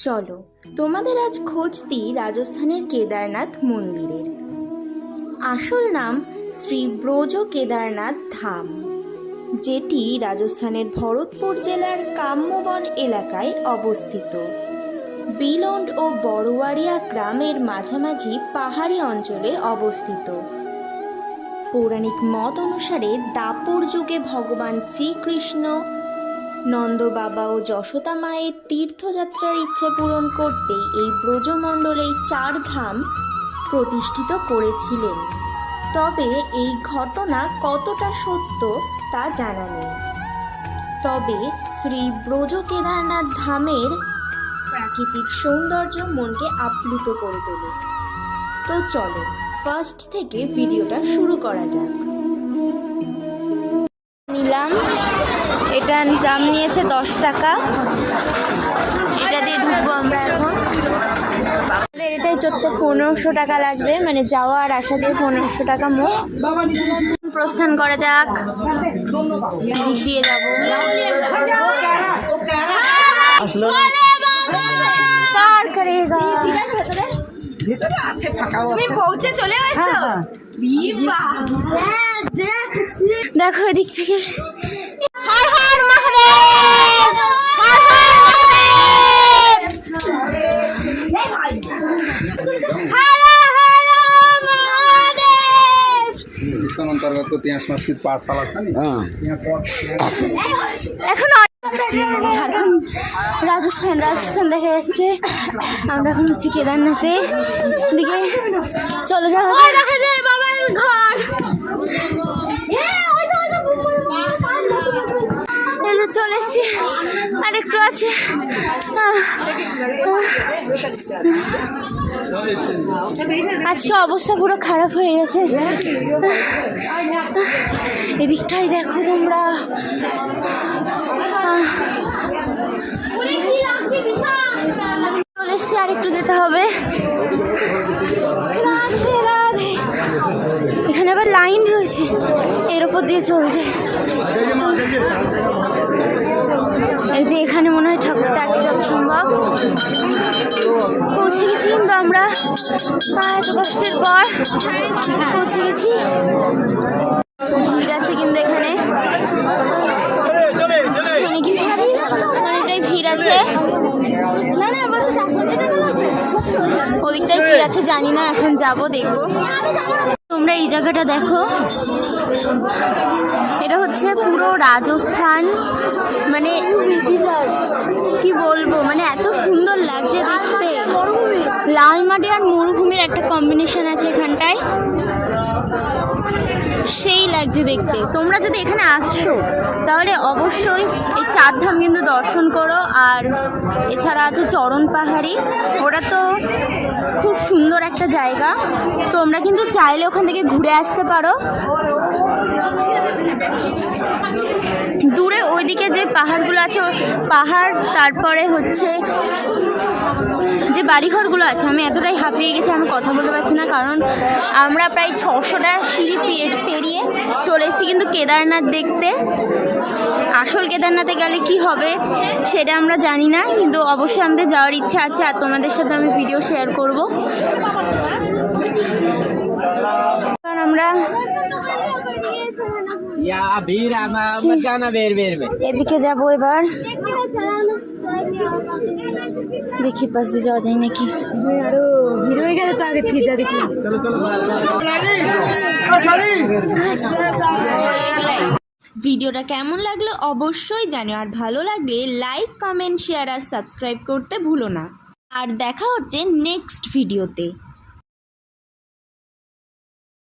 চলো তোমাদের আজ খোঁজ দিই রাজস্থানের কেদারনাথ মন্দিরের। আসল নাম শ্রী ব্রজ কেদারনাথ ধাম, যেটি রাজস্থানের ভরতপুর জেলার কাম্যবন এলাকায় অবস্থিত। বিলন্ড ও বড়োয়ারিয়া গ্রামের মাঝামাঝি পাহাড়ি অঞ্চলে অবস্থিত। পৌরাণিক মত অনুসারে দাপর যুগে ভগবান শ্রীকৃষ্ণ নন্দ বাবা ও যশোদা মায়ের তীর্থযাত্রার ইচ্ছে পূরণ করতেই এই ব্রজমণ্ডলে 4 ধাম প্রতিষ্ঠিত করেছিলেন। তবে এই ঘটনা কতটা সত্য তা জানা নেই। তবে শ্রী ব্রজ কেদারনাথ ধামের প্রাকৃতিক সৌন্দর্য মনকে আপ্লুত করে তোলে। তো চলো ফার্স্ট থেকে ভিডিওটা শুরু করা যাক। নিলাম, এটার দাম নিয়েছে 10 টাকা। এটা দিয়ে ঢুকবো আমরা এখন। এটাই চড়তে 1500 টাকা লাগবে, মানে যাওয়া আর আসা দিয়ে 1500 টাকা মোট। প্রস্থান করা যাক, দিক দিয়ে যাবো। পার করেগা ভিতরে আছে ফাঁকা। তুমি পৌঁছে চলে আসছো? দেখো এদিক থেকে হর হর মহাদেব, হর হর মহাদেব, হর হর মহাদেব। अंतर्गत यहाँ संस्कृत पाठशाला था नहीं, यहाँ এখন ঝাড়খণ্ড রাজস্থান দেখা যাচ্ছে। আমরা এখন হচ্ছি কেদারনাথে দিকে। চলো যাবো, দেখা যায় বাবার ঘর। এই যে চলে এসছি, আর একটু আছে। আজকে অবস্থা পুরো খারাপ হয়ে গেছে। এদিকটাই দেখো তোমরা, চলে এসছি, আর একটু যেতে হবে। এখানে আবার লাইন রয়েছে, এর উপর দিয়ে চলছে। এই যে এখানে মনে হয় ঠাকুরটা আছে যত সম্ভব। পৌঁছে গেছি কিন্তু আমরা, এত কষ্টের পর পৌঁছে গেছি। ভিড় আছে কিন্তু এখানে অনেকটাই ভিড় আছে। ওদিকটাই কি আছে জানি না, এখন যাব দেখবো। তোমরা এই জায়গাটা দেখো, এটা হচ্ছে পুরো রাজস্থান, মানে কি বলবো, মানে এত সুন্দর লাগছে দেখতে। লাল মাটি আর মরুভূমির একটা কম্বিনেশন আছে এখানটায়, সেই লাগছে দেখতে। তোমরা যদি এখানে আসছো তাহলে অবশ্যই এই 4 ধাম কিন্তু দর্শন করো। আর এছাড়া আছে চরণ পাহাড়ি, ওটা তো খুব সুন্দর একটা জায়গা। তোমরা কিন্তু চাইলে ওখান থেকে ঘুরে আসতে পারো। দূরে ওইদিকে যে পাহাড়গুলো আছে, পাহাড়, তারপরে হচ্ছে যে বাড়িঘরগুলো আছে। আমি এতটাই হাঁপিয়ে গেছি, আমি কথা বলতে পারছি না, কারণ আমরা প্রায় 600টা সিঁড়ি পেরিয়ে চলে এসেছি কিন্তু কেদারনাথ দেখতে। আসল কেদারনাথে গেলে কি হবে সেটা আমরা জানি না, কিন্তু অবশ্যই আমাদের যাওয়ার ইচ্ছা আছে, আর তোমাদের সাথে আমি ভিডিও শেয়ার করব। কারণ আমরা এদিকে যাবো এবার, দেখি পাশ দিয়ে যাওয়া যায় নাকি। আরো ভিড় হয়ে গেলে তো আগে ঠিক যা দেখি। ভিডিওটা কেমন লাগলো অবশ্যই জানিও, আর ভালো লাগলে লাইক, কমেন্ট, শেয়ার আর সাবস্ক্রাইব করতে ভুলো না। আর দেখা হচ্ছে নেক্সট ভিডিওতে।